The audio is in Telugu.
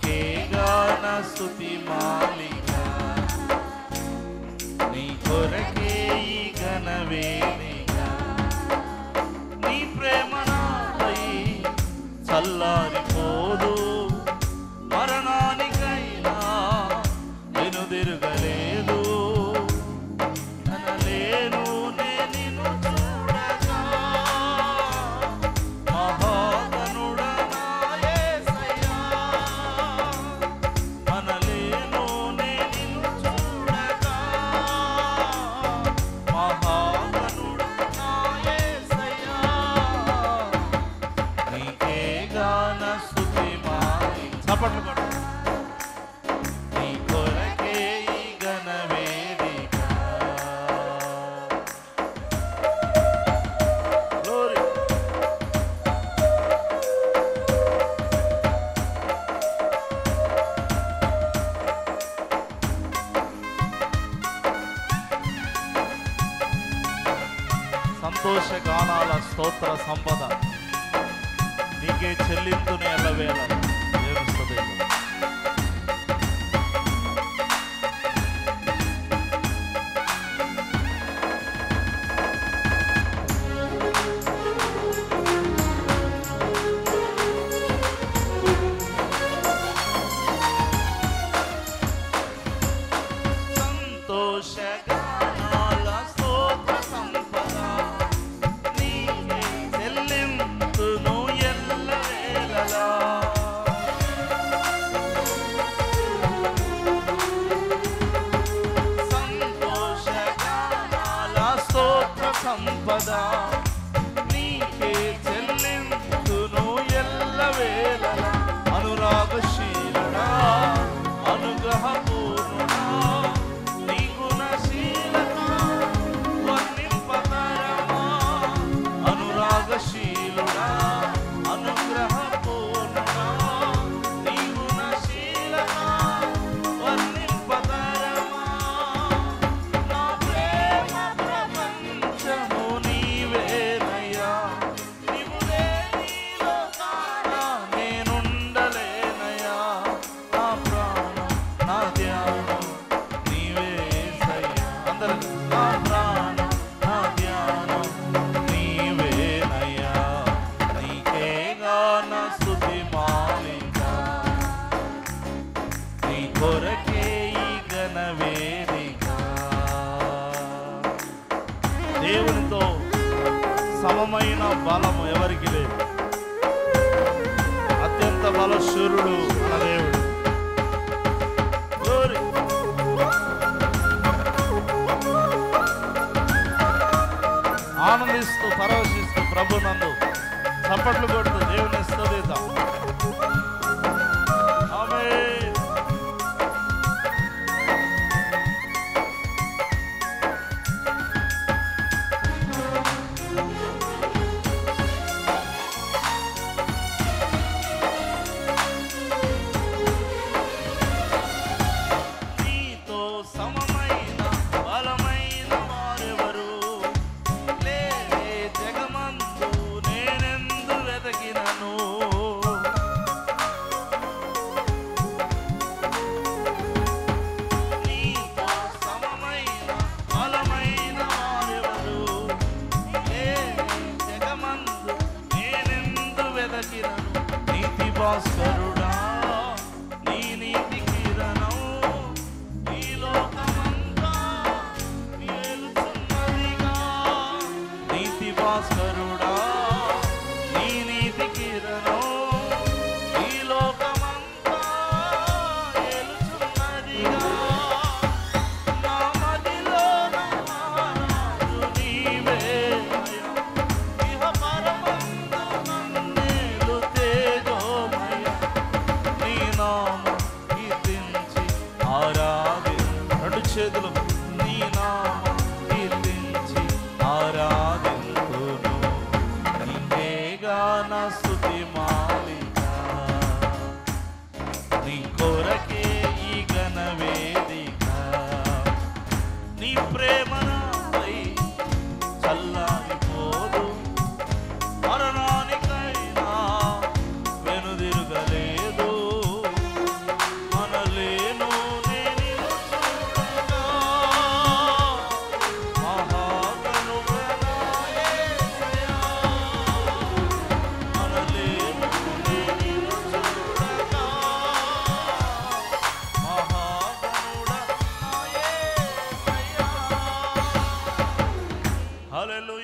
నీకే గాన స్తుతి మాలిక, నీ కొరకే ఈ ఘన వేదిక. నీ ప్రేమ నాపై చల్లారిపోదు, మరణానికైనా వెనుదిరగలేదు. అనలేను నేను చూడగా, మహాగణుడా నా యేసయ్యా. అనలేను నేను చూడగా, మహాగణుడా నా యేసయ్యా. నీకే గాన స్తుతి మాలి. చప్పట్లు కొట్టు. నీ కొరకే ఈ ఘన వేదిక. Glory. సంతోష గానాల స్తోత్ర సంపద నీకే చెల్లింతుని ఎల్లవేళ. దేవుని స్తుతిద్దాం. సంతోష గానాల స్తోత్ర సంపద నీకే చెల్లింతును ఎల్లవేళలా. సంతోష గానాల స్తోత్ర సంపద నీకే చెల్లింతును ఎల్లవేళలా. అనురాగశీలుడా, అనుగ్రహపూర్ణుడా, నీ గుణశీలత వర్ణింపతరమా. అనురాగశీలుడా, అనుగ్రహపూర్ణుడా, నీ గుణశీలత వర్ణింపతరమా. నా ప్రేమ ప్రపంచము నీవేనయ్యా, నీవు లేనిలో కానా నేనుండలేనయ్యా. నా ప్రాణం నా ధ్యానం నీవేసయ్యా. అందరూ నా ప్రాణం నా ధ్యానం నీవేనయ్యా. నీకే గాన స్తుతి మాలిక, నీ కొరకే ఈ ఘన వేదిక. దేవునితో సమమైన బలము ఎవరికి లేదు. అత్యంత బలశూరుడు మన దేవుడు. Glory. ఆనందిస్తూ పరవశిస్తూ ప్రభునందు చప్పట్లు కొడుతూ దేవుని స్తుతిద్దాం. ఆమేన్. నీతో సమమైన బలమైన వారెవరు లేరే జగమందు నేనెందు వెతకినను. నీతో సమమైన బలమైన వారెవరు లేరే జగమందు నేనెందు వెతకినను. నీతి భాస్కరుడా, నీ నీతి కిరణం ఈ లోకమంతా ఏలుచున్నదిగా. నీతి భాస్కరుడా, నీ నీతి కిరణం ఈ లోకమంతా ఏలుచున్నదిగా. నా మదిలో నా మహారాజు నీవేనయ్యా, ఇహ పరమందు నన్నేలు తేజోమయ. నీ నామం కీర్తించి రెండు చేతులు నీ నామం కీర్తించి ఆరాధింతును. నీకే గాన స్తుతి మాలిక, నీ కొరకే ఈ ఘన వేదిక. నీ ప్రేమ నాపై చల్లారిపోదు, మరణానికైనా వెనుదిరగలేదు. హల్లెలూయా.